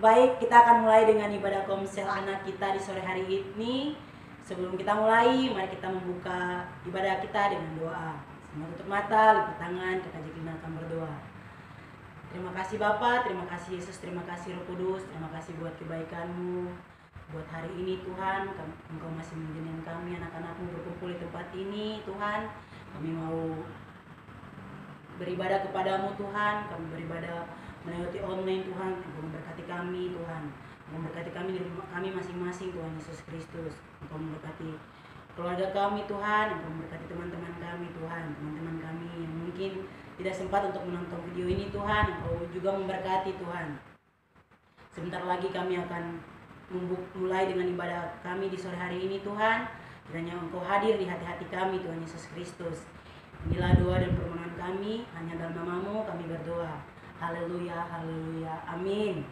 Baik, kita akan mulai dengan ibadah komsel anak kita di sore hari ini. Sebelum kita mulai, mari kita membuka ibadah kita dengan doa. Semua tutup mata, lipat tangan, kita akan berdoa. Terima kasih Bapa, terima kasih Yesus, terima kasih Roh Kudus, terima kasih buat kebaikan-Mu. Buat hari ini Tuhan, Engkau masih mengizinkan kami anak-anak-Mu berkumpul di tempat ini Tuhan. Kami mau beribadah kepadamu Tuhan, kami beribadah melewati online Tuhan. Engkau memberkati kami Tuhan, Engkau memberkati kami di rumah kami masing-masing Tuhan Yesus Kristus. Engkau memberkati keluarga kami Tuhan, Engkau memberkati teman-teman kami Tuhan, teman-teman kami yang mungkin tidak sempat untuk menonton video ini Tuhan. Engkau juga memberkati Tuhan. Sebentar lagi kami akan mulai dengan ibadah kami di sore hari ini Tuhan. Kiranya Engkau hadir di hati-hati kami Tuhan Yesus Kristus. Inilah doa dan permohonan kami, hanya dalam nama-Mu kami berdoa. Haleluya, haleluya, amin.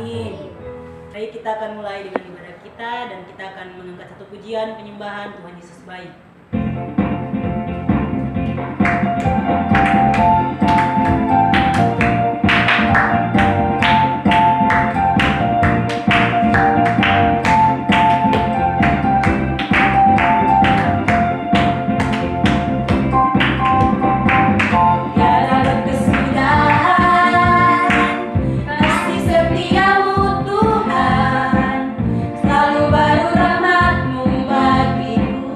Amin. Baik, kita akan mulai dengan ibadah kita dan kita akan mengangkat satu pujian penyembahan Tuhan Yesus baik. Selalu baru rahmat-Mu bagiku.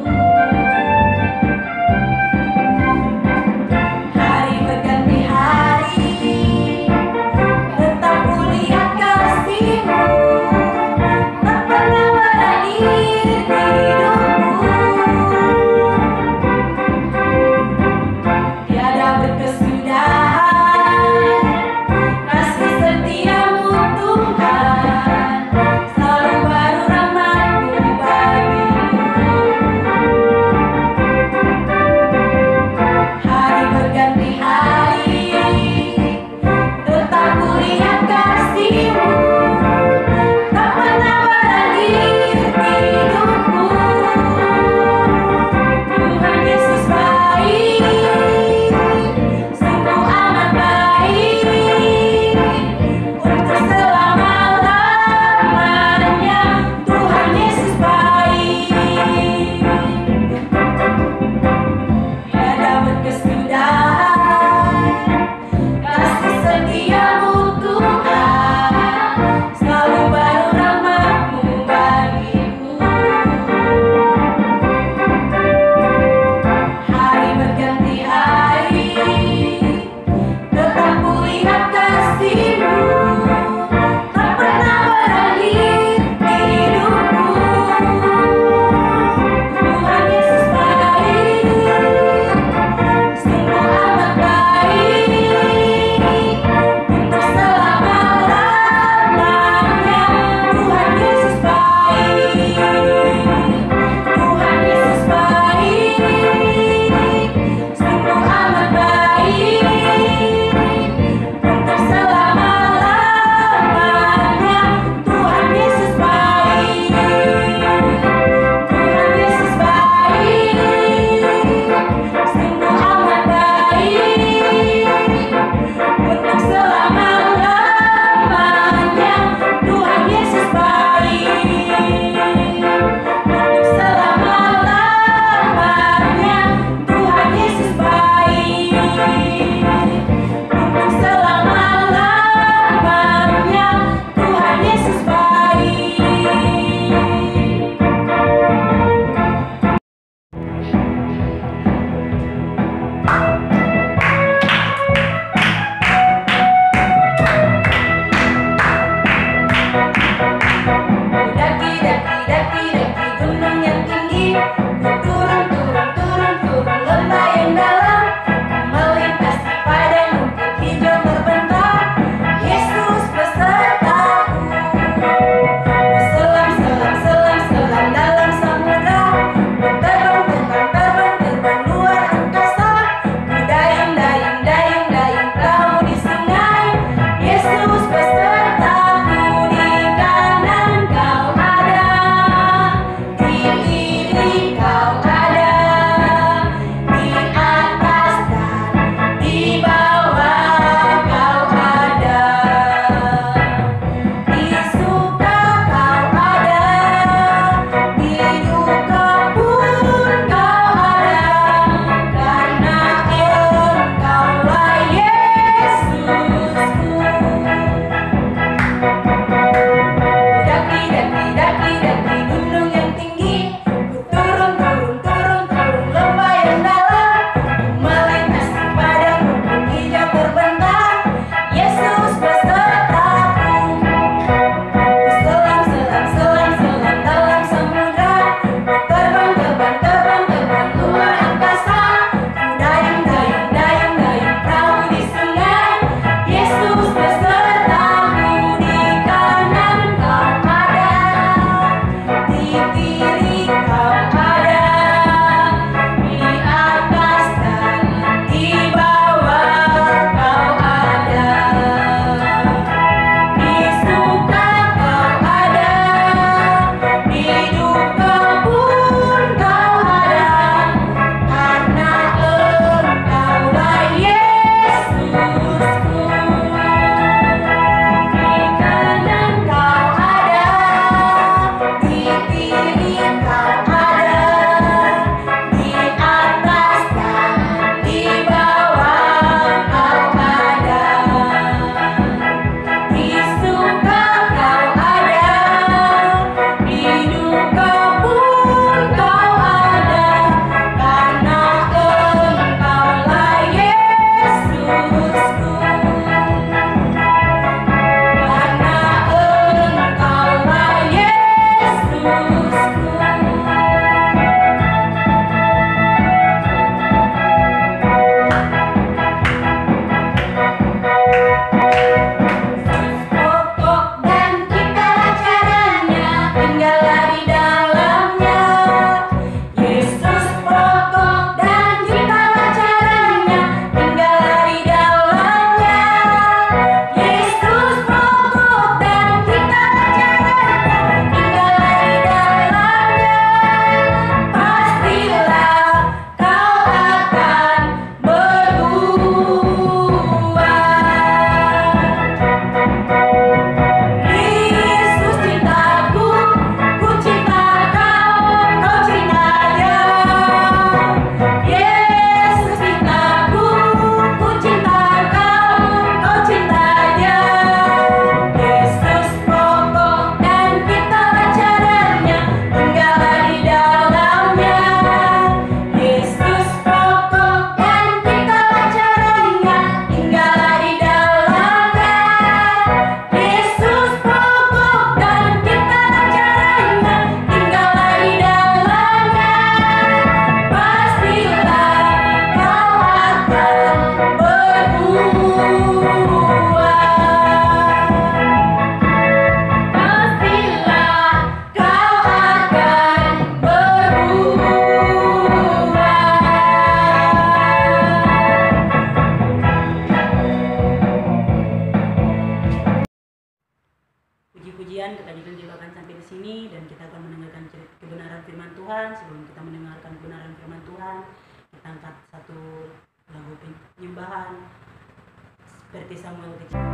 dan kita akan mendengarkan kebenaran firman Tuhan. Sebelum kita mendengarkan kebenaran firman Tuhan, kita angkat satu lagu penyembahan seperti Samuel kecil.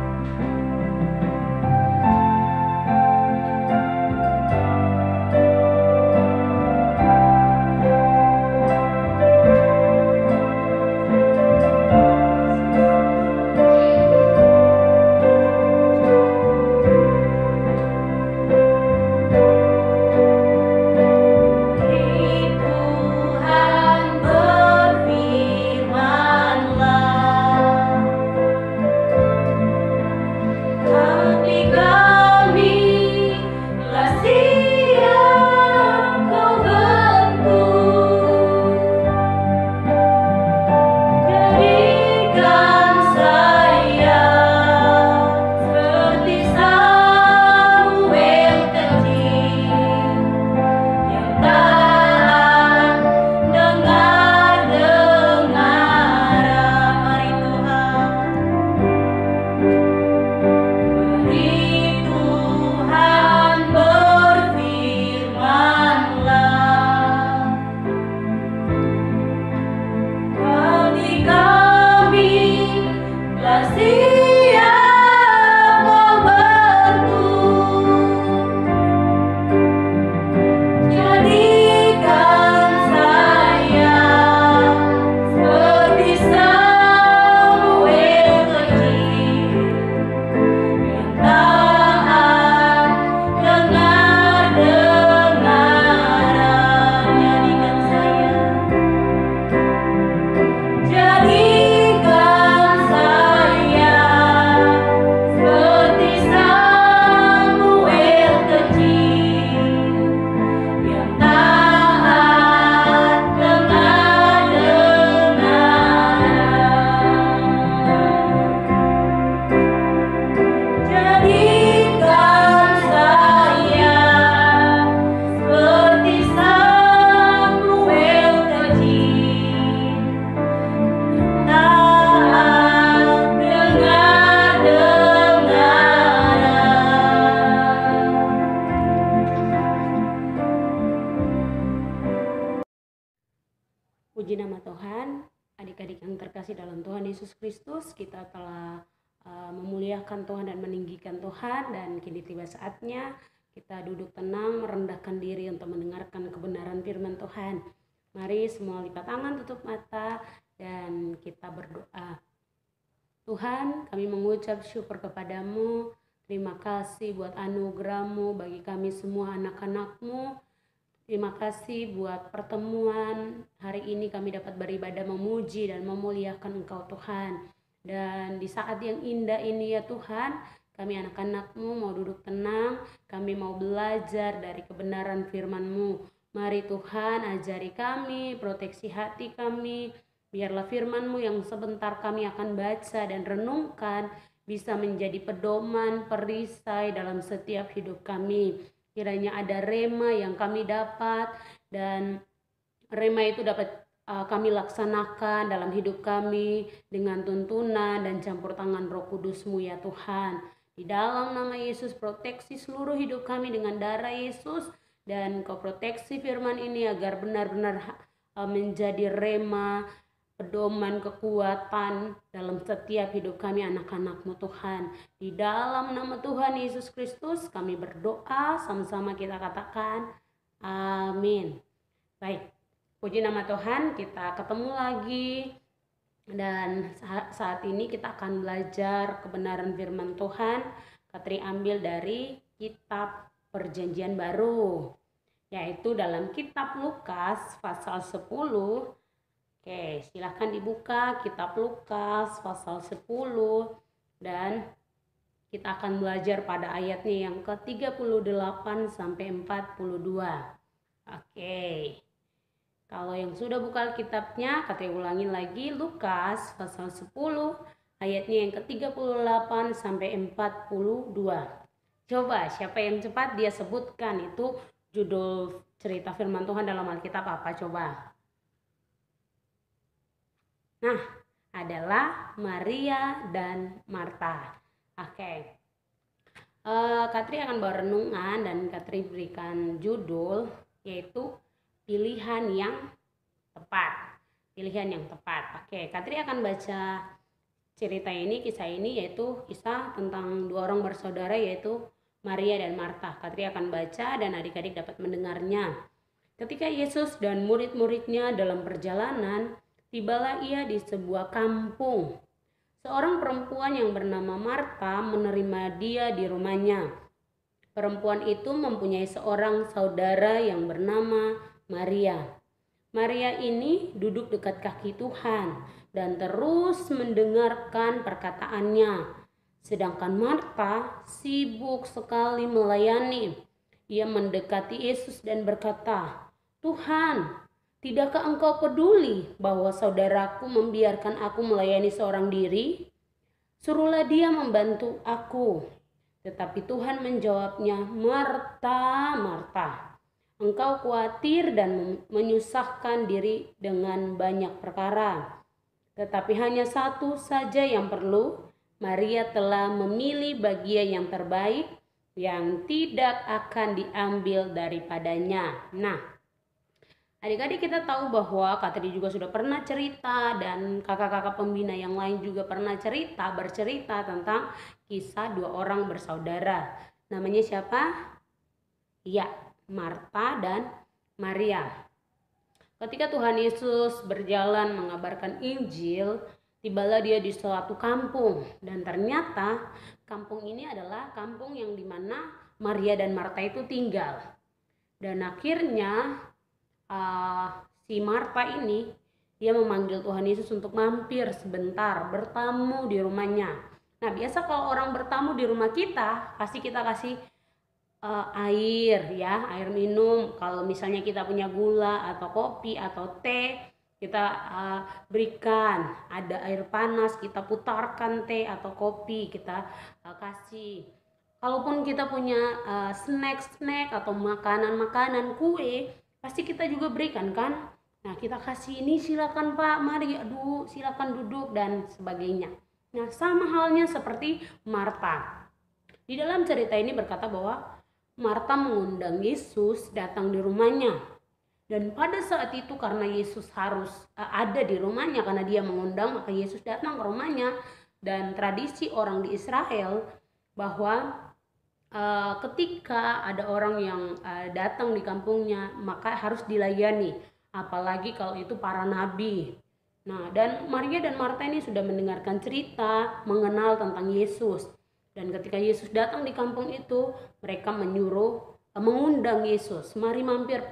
Puji nama Tuhan, adik-adik yang terkasih dalam Tuhan Yesus Kristus, kita telah memuliakan Tuhan dan meninggikan Tuhan, dan kini tiba saatnya kita duduk tenang, merendahkan diri untuk mendengarkan kebenaran firman Tuhan. Mari semua lipat tangan, tutup mata, dan kita berdoa. Tuhan, kami mengucap syukur kepadamu, terima kasih buat anugerah-Mu bagi kami semua anak-anak-Mu. Terima kasih buat pertemuan hari ini, kami dapat beribadah memuji dan memuliakan Engkau Tuhan. Dan di saat yang indah ini ya Tuhan, kami anak-anak-Mu mau duduk tenang, kami mau belajar dari kebenaran firman-Mu. Mari Tuhan ajari kami, proteksi hati kami, biarlah firman-Mu yang sebentar kami akan baca dan renungkan bisa menjadi pedoman, perisai dalam setiap hidup kami. Kiranya ada rema yang kami dapat, dan rema itu dapat kami laksanakan dalam hidup kami dengan tuntunan dan campur tangan Roh Kudus-Mu ya Tuhan. Di dalam nama Yesus, proteksi seluruh hidup kami dengan darah Yesus, dan Kau proteksi firman ini agar benar-benar menjadi rema, pedoman, kekuatan dalam setiap hidup kami anak-anak-Mu Tuhan. Di dalam nama Tuhan Yesus Kristus kami berdoa, sama-sama kita katakan amin. Baik, puji nama Tuhan, kita ketemu lagi, dan saat ini kita akan belajar kebenaran firman Tuhan. Katri ambil dari kitab Perjanjian Baru, yaitu dalam kitab Lukas pasal 10. Oke, silahkan dibuka kitab Lukas pasal 10, dan kita akan belajar pada ayatnya yang ke-38 sampai 42. Oke. Kalau yang sudah buka kitabnya, kita ulangin lagi, Lukas pasal 10 ayatnya yang ke-38 sampai 42. Coba siapa yang cepat dia sebutkan itu judul cerita firman Tuhan dalam Alkitab apa, coba. Nah, adalah Maria dan Marta. Oke. Katri akan bawa renungan dan Katri berikan judul yaitu pilihan yang tepat. Pilihan yang tepat. Oke, Katri akan baca cerita ini, kisah ini, yaitu kisah tentang dua orang bersaudara yaitu Maria dan Marta. Katri akan baca dan adik-adik dapat mendengarnya. Ketika Yesus dan murid-muridnya dalam perjalanan, tibalah ia di sebuah kampung. Seorang perempuan yang bernama Marta menerima dia di rumahnya. Perempuan itu mempunyai seorang saudara yang bernama Maria. Maria ini duduk dekat kaki Tuhan dan terus mendengarkan perkataannya. Sedangkan Marta sibuk sekali melayani. Ia mendekati Yesus dan berkata, "Tuhan, tidakkah engkau peduli bahwa saudaraku membiarkan aku melayani seorang diri? Suruhlah dia membantu aku." Tetapi Tuhan menjawabnya, "Marta, Marta, engkau khawatir dan menyusahkan diri dengan banyak perkara. Tetapi hanya satu saja yang perlu. Maria telah memilih bagian yang terbaik yang tidak akan diambil daripadanya." Nah, adik-adik kita tahu bahwa Katri juga sudah pernah cerita dan kakak-kakak pembina yang lain juga pernah bercerita tentang kisah dua orang bersaudara. Namanya siapa? Ya, Marta dan Maria. Ketika Tuhan Yesus berjalan mengabarkan Injil, tibalah dia di suatu kampung dan ternyata kampung ini adalah kampung yang dimana Maria dan Marta itu tinggal. Dan akhirnya si Marta ini dia memanggil Tuhan Yesus untuk mampir sebentar bertamu di rumahnya. Nah, biasa kalau orang bertamu di rumah kita pasti kita kasih air ya, air minum. Kalau misalnya kita punya gula atau kopi atau teh, kita berikan. Ada air panas, kita putarkan teh atau kopi, kita kasih. Kalaupun kita punya snack atau makanan-makanan, kue, pasti kita juga berikan kan. Nah, kita kasih ini, silakan Pak, mari, aduh, silakan duduk dan sebagainya. Nah, sama halnya seperti Marta. Di dalam cerita ini berkata bahwa Marta mengundang Yesus datang di rumahnya. Dan pada saat itu karena Yesus harus ada di rumahnya karena dia mengundang, maka Yesus datang ke rumahnya. Dan tradisi orang di Israel bahwa ketika ada orang yang datang di kampungnya maka harus dilayani, apalagi kalau itu para nabi. Nah, dan Maria dan Marta ini sudah mendengarkan cerita, mengenal tentang Yesus. Dan ketika Yesus datang di kampung itu, mereka mengundang Yesus, "Mari mampir,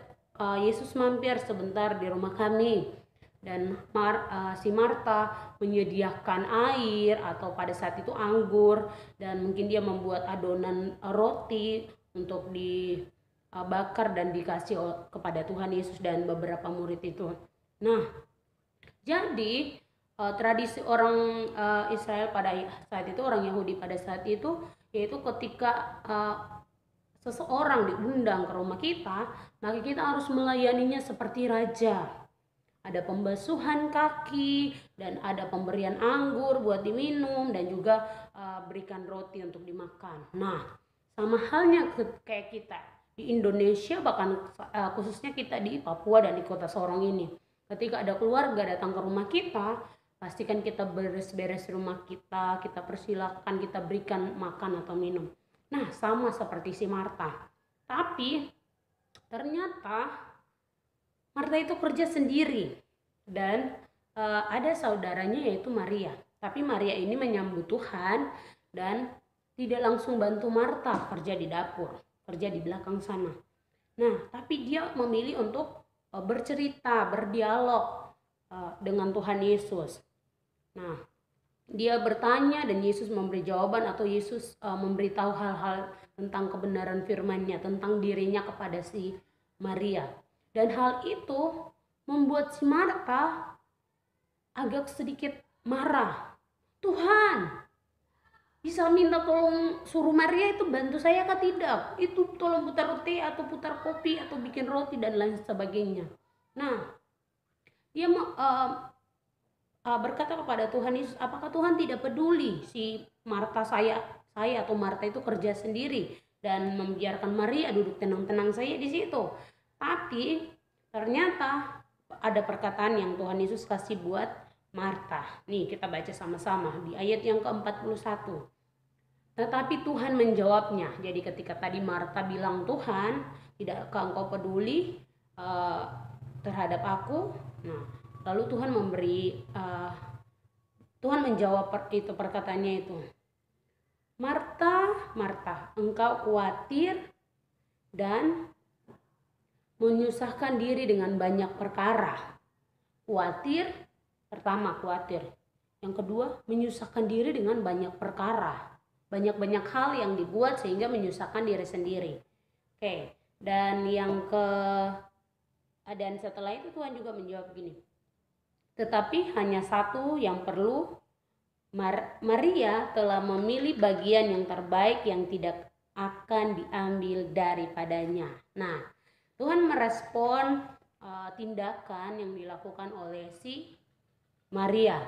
Yesus mampir sebentar di rumah kami." Dan si Marta menyediakan air atau pada saat itu anggur, dan mungkin dia membuat adonan roti untuk dibakar dan dikasih kepada Tuhan Yesus dan beberapa murid itu. Nah, jadi tradisi orang Israel pada saat itu, orang Yahudi pada saat itu, yaitu ketika seseorang diundang ke rumah kita, maka kita harus melayaninya seperti raja. Ada pembasuhan kaki dan ada pemberian anggur buat diminum dan juga berikan roti untuk dimakan. Nah, sama halnya kayak kita di Indonesia, bahkan khususnya kita di Papua dan di kota Sorong ini. Ketika ada keluarga datang ke rumah kita, pastikan kita beres-beres rumah kita, kita persilakan, kita berikan makan atau minum. Nah, sama seperti si Marta. Tapi ternyata Marta itu kerja sendiri dan ada saudaranya yaitu Maria. Tapi Maria ini menyambut Tuhan dan tidak langsung bantu Marta kerja di dapur, kerja di belakang sana. Nah, tapi dia memilih untuk bercerita, berdialog dengan Tuhan Yesus. Nah, dia bertanya dan Yesus memberi jawaban atau Yesus memberitahu hal-hal tentang kebenaran firman-Nya, tentang dirinya kepada si Maria. Dan hal itu membuat si Marta agak sedikit marah. "Tuhan, bisa minta tolong suruh Maria itu bantu saya kah tidak? Itu tolong putar roti atau putar kopi atau bikin roti dan lain sebagainya." Nah, dia berkata kepada Tuhan Yesus, "Apakah Tuhan tidak peduli si Marta saya saya atau Marta itu kerja sendiri dan membiarkan Maria duduk tenang-tenang saja di situ. Tapi ternyata ada perkataan yang Tuhan Yesus kasih buat Marta. Nih kita baca sama-sama di ayat yang ke-41. Tetapi Tuhan menjawabnya. Jadi ketika tadi Marta bilang, Tuhan, tidakkah engkau peduli terhadap aku? Nah, lalu Tuhan menjawab itu perkataannya itu. Marta, Marta, engkau khawatir dan menyusahkan diri dengan banyak perkara. Khawatir, pertama khawatir. Yang kedua, menyusahkan diri dengan banyak perkara. Banyak-banyak hal yang dibuat sehingga menyusahkan diri sendiri. Oke, dan dan setelah itu Tuhan juga menjawab gini. Tetapi hanya satu yang perlu, Maria telah memilih bagian yang terbaik yang tidak akan diambil daripadanya. Nah, Tuhan merespon tindakan yang dilakukan oleh si Maria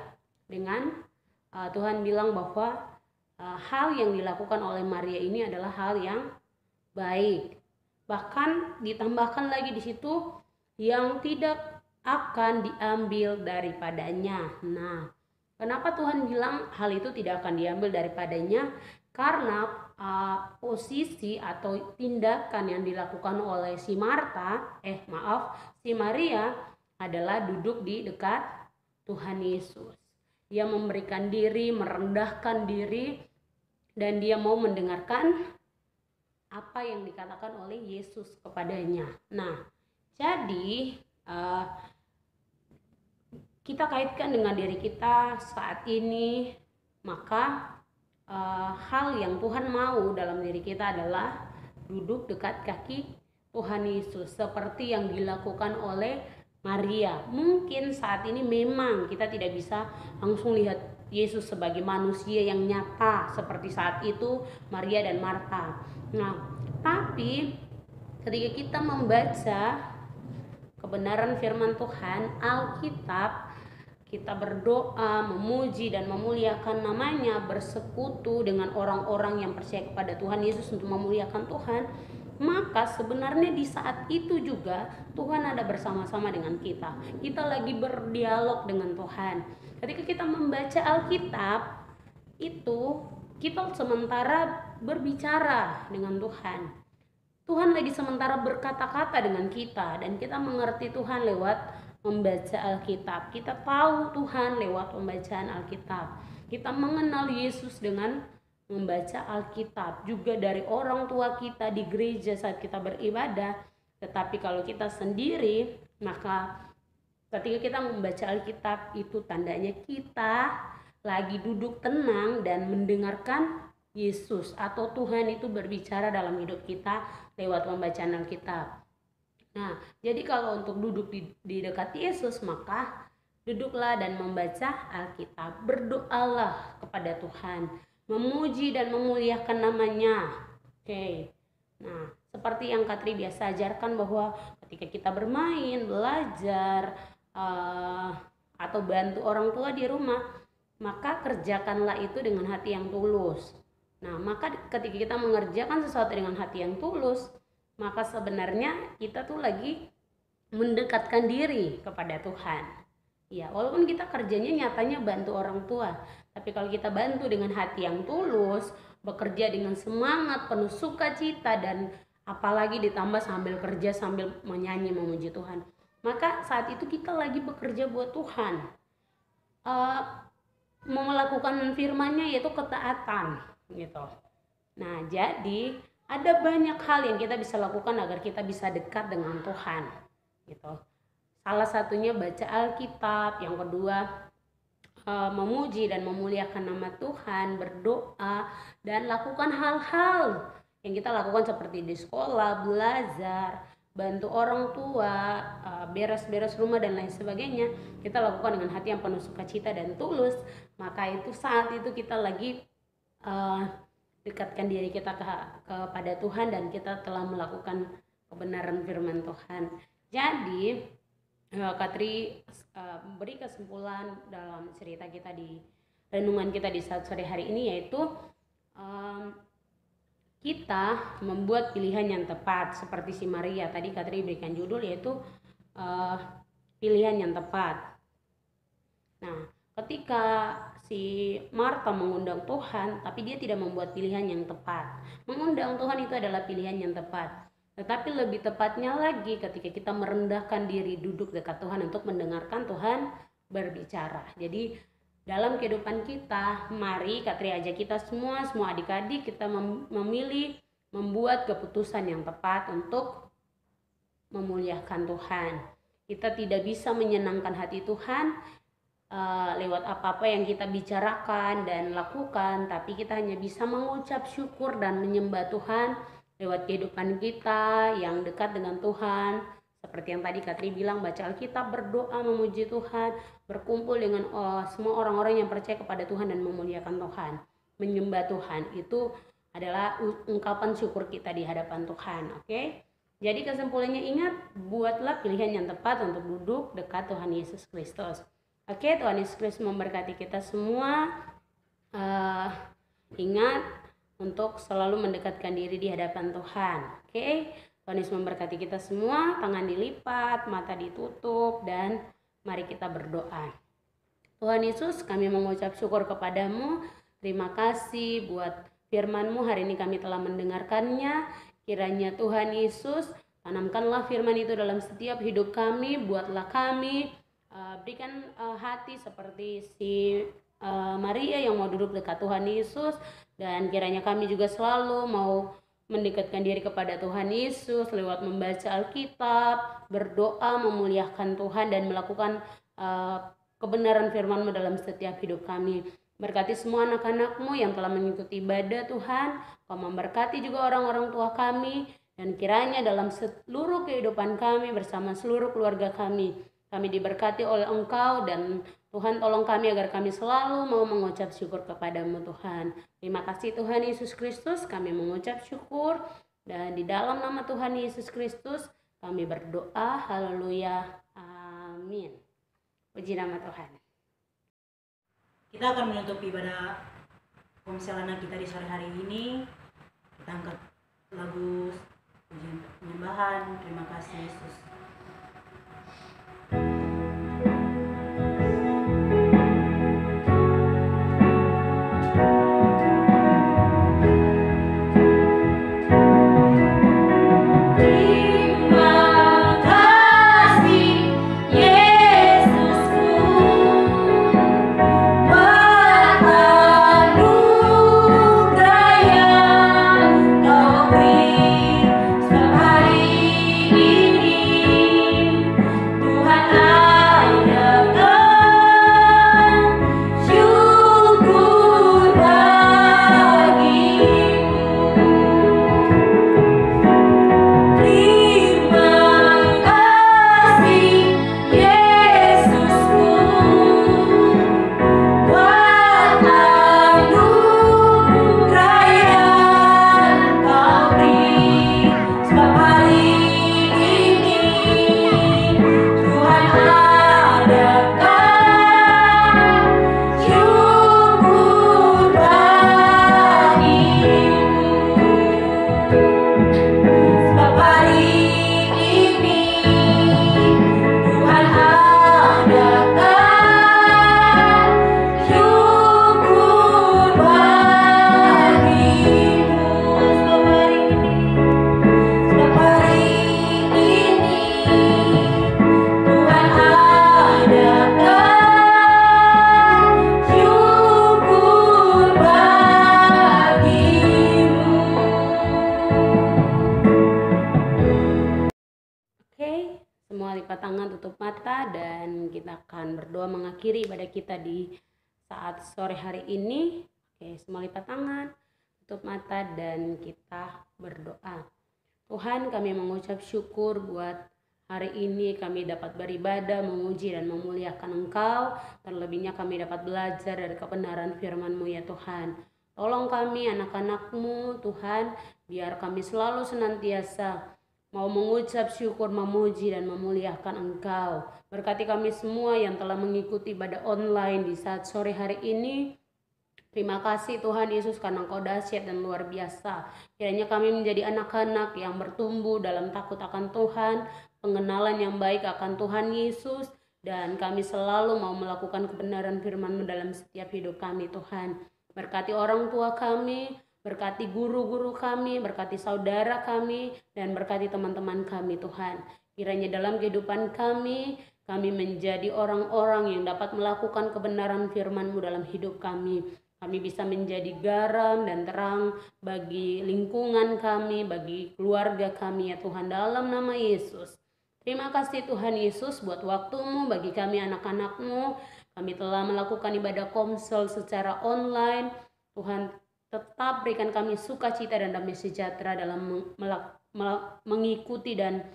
dengan Tuhan bilang bahwa hal yang dilakukan oleh Maria ini adalah hal yang baik. Bahkan ditambahkan lagi di situ yang tidak akan diambil daripadanya. Nah, kenapa Tuhan bilang hal itu tidak akan diambil daripadanya? Karena posisi atau tindakan yang dilakukan oleh si Maria adalah duduk di dekat Tuhan Yesus. Dia memberikan diri, merendahkan diri, dan dia mau mendengarkan apa yang dikatakan oleh Yesus kepadanya. Nah, jadi kita kaitkan dengan diri kita saat ini, maka hal yang Tuhan mau dalam diri kita adalah duduk dekat kaki Tuhan Yesus seperti yang dilakukan oleh Maria. Mungkin saat ini memang kita tidak bisa langsung lihat Yesus sebagai manusia yang nyata seperti saat itu Maria dan Marta. Nah, tapi ketika kita membaca kebenaran firman Tuhan, Alkitab, kita berdoa, memuji dan memuliakan namanya, bersekutu dengan orang-orang yang percaya kepada Tuhan Yesus untuk memuliakan Tuhan, maka sebenarnya di saat itu juga Tuhan ada bersama-sama dengan kita. Kita lagi berdialog dengan Tuhan. Ketika kita membaca Alkitab, itu kita sementara berbicara dengan Tuhan. Tuhan lagi sementara berkata-kata dengan kita, dan kita mengerti Tuhan lewat membaca Alkitab. Kita tahu Tuhan lewat pembacaan Alkitab. Kita mengenal Yesus dengan membaca Alkitab. Juga dari orang tua kita di gereja saat kita beribadah. Tetapi kalau kita sendiri, maka ketika kita membaca Alkitab, itu tandanya kita lagi duduk tenang dan mendengarkan Yesus atau Tuhan itu berbicara dalam hidup kita lewat pembacaan Alkitab. Nah, jadi kalau untuk duduk di dekat Yesus, maka duduklah dan membaca Alkitab. Berdoalah kepada Tuhan, memuji dan memuliakan namanya. Oke. Nah, seperti yang Katri biasa ajarkan bahwa ketika kita bermain, belajar, atau bantu orang tua di rumah, maka kerjakanlah itu dengan hati yang tulus. Nah, maka ketika kita mengerjakan sesuatu dengan hati yang tulus, maka sebenarnya kita tuh lagi mendekatkan diri kepada Tuhan. Ya, walaupun kita kerjanya nyatanya bantu orang tua, tapi kalau kita bantu dengan hati yang tulus, bekerja dengan semangat, penuh sukacita, dan apalagi ditambah sambil kerja sambil menyanyi memuji Tuhan, maka saat itu kita lagi bekerja buat Tuhan. Melakukan firman-Nya yaitu ketaatan gitu. Nah, jadi ada banyak hal yang kita bisa lakukan agar kita bisa dekat dengan Tuhan gitu. Salah satunya baca Alkitab, yang kedua memuji dan memuliakan nama Tuhan, berdoa, dan lakukan hal-hal yang kita lakukan seperti di sekolah, belajar, bantu orang tua, beres-beres rumah dan lain sebagainya. Kita lakukan dengan hati yang penuh sukacita dan tulus, maka itu saat itu kita lagi dekatkan diri kita kepada Tuhan dan kita telah melakukan kebenaran firman Tuhan. Jadi Katri beri kesimpulan dalam cerita kita di renungan kita di saat sore hari ini, yaitu kita membuat pilihan yang tepat seperti si Maria tadi Katri berikan judul yaitu pilihan yang tepat. Nah, ketika si Marta mengundang Tuhan tapi dia tidak membuat pilihan yang tepat. Mengundang Tuhan itu adalah pilihan yang tepat. Tetapi lebih tepatnya lagi ketika kita merendahkan diri duduk dekat Tuhan untuk mendengarkan Tuhan berbicara. Jadi dalam kehidupan kita, mari Katri ajak kita semua adik-adik kita memilih membuat keputusan yang tepat untuk memuliakan Tuhan. Kita tidak bisa menyenangkan hati Tuhan lewat apa-apa yang kita bicarakan dan lakukan, tapi kita hanya bisa mengucap syukur dan menyembah Tuhan lewat kehidupan kita yang dekat dengan Tuhan. Seperti yang tadi Katri bilang, baca Alkitab, berdoa, memuji Tuhan, berkumpul dengan semua orang-orang yang percaya kepada Tuhan dan memuliakan Tuhan, menyembah Tuhan. Itu adalah ungkapan syukur kita di hadapan Tuhan. Oke? Jadi kesimpulannya ingat, buatlah pilihan yang tepat untuk duduk dekat Tuhan Yesus Kristus. Oke, Tuhan Yesus Kristus memberkati kita semua. Ingat untuk selalu mendekatkan diri di hadapan Tuhan. Oke? Tuhan Yesus memberkati kita semua, tangan dilipat, mata ditutup, dan mari kita berdoa. Tuhan Yesus, kami mengucap syukur kepadamu. Terima kasih buat firman-Mu, hari ini kami telah mendengarkannya. Kiranya Tuhan Yesus, tanamkanlah firman itu dalam setiap hidup kami, buatlah kami, berikan hati seperti si Maria yang mau duduk dekat Tuhan Yesus, dan kiranya kami juga selalu mau mendekatkan diri kepada Tuhan Yesus lewat membaca Alkitab, berdoa, memuliakan Tuhan, dan melakukan kebenaran firman-Mu dalam setiap hidup kami. Berkati semua anak-anak-Mu yang telah mengikuti ibadah Tuhan. Kau memberkati juga orang-orang tua kami, dan kiranya dalam seluruh kehidupan kami bersama seluruh keluarga kami diberkati oleh Engkau, dan Tuhan tolong kami agar kami selalu mau mengucap syukur kepadamu Tuhan. Terima kasih Tuhan Yesus Kristus, kami mengucap syukur, dan di dalam nama Tuhan Yesus Kristus kami berdoa. Haleluya, amin. Puji nama Tuhan. Kita akan menutup ibadah komsel anak kita di sore hari ini. Kita angkat lagu penyembahan. Terima kasih Yesus. Lipat tangan, tutup mata, dan kita akan berdoa mengakhiri ibadah kita di saat sore hari ini. Oke, semua lipat tangan, tutup mata, dan kita berdoa. Tuhan, kami mengucap syukur buat hari ini kami dapat beribadah, memuji dan memuliakan Engkau. Terlebihnya kami dapat belajar dari kebenaran firman-Mu ya Tuhan. Tolong kami anak-anak-Mu Tuhan, biar kami selalu senantiasa mau mengucap syukur, memuji dan memuliakan Engkau. Berkati kami semua yang telah mengikuti ibadah online di saat sore hari ini. Terima kasih Tuhan Yesus karena Engkau dahsyat dan luar biasa. Kiranya kami menjadi anak-anak yang bertumbuh dalam takut akan Tuhan, pengenalan yang baik akan Tuhan Yesus, dan kami selalu mau melakukan kebenaran firman-Mu dalam setiap hidup kami Tuhan. Berkati orang tua kami, berkati guru-guru kami, berkati saudara kami, dan berkati teman-teman kami Tuhan. Kiranya dalam kehidupan kami menjadi orang-orang yang dapat melakukan kebenaran firman-Mu dalam hidup kami. Kami bisa menjadi garam dan terang bagi lingkungan kami, bagi keluarga kami ya Tuhan, dalam nama Yesus. Terima kasih Tuhan Yesus buat waktu-Mu bagi kami anak-anak-Mu. Kami telah melakukan ibadah komsel secara online. Tuhan tetap berikan kami sukacita dan damai sejahtera dalam mengikuti dan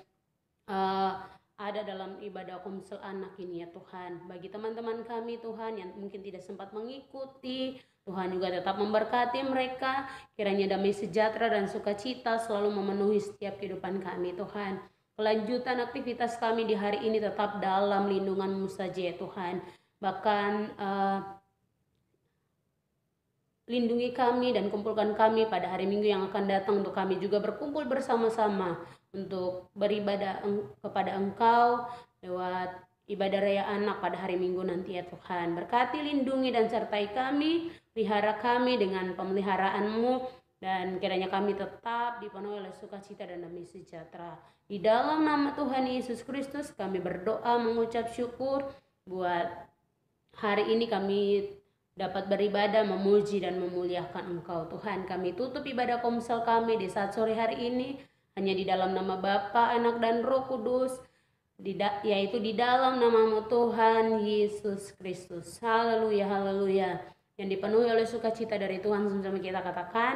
ada dalam ibadah komsel anak ini ya Tuhan. Bagi teman-teman kami Tuhan yang mungkin tidak sempat mengikuti, Tuhan juga tetap memberkati mereka. Kiranya damai sejahtera dan sukacita selalu memenuhi setiap kehidupan kami Tuhan. Kelanjutan aktivitas kami di hari ini tetap dalam lindungan-Mu saja ya Tuhan. Bahkan lindungi kami dan kumpulkan kami pada hari Minggu yang akan datang untuk kami juga berkumpul bersama-sama untuk beribadah kepada Engkau lewat ibadah raya anak pada hari Minggu nanti ya Tuhan. Berkati, lindungi dan sertai kami, pelihara kami dengan pemeliharaan-Mu, dan kiranya kami tetap dipenuhi oleh sukacita dan damai sejahtera. Di dalam nama Tuhan Yesus Kristus kami berdoa mengucap syukur buat hari ini kami dapat beribadah, memuji dan memuliakan Engkau Tuhan. Kami tutup ibadah komsel kami di saat sore hari ini hanya di dalam nama Bapa, Anak dan Roh Kudus, yaitu di dalam nama-Mu Tuhan Yesus Kristus. Haleluya, haleluya. Yang dipenuhi oleh sukacita dari Tuhan, sama-sama kita katakan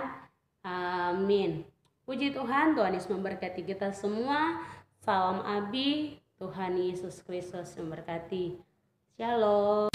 amin. Puji Tuhan, Tuhan Yesus memberkati kita semua. Salam Abi, Tuhan Yesus Kristus memberkati. Shalom.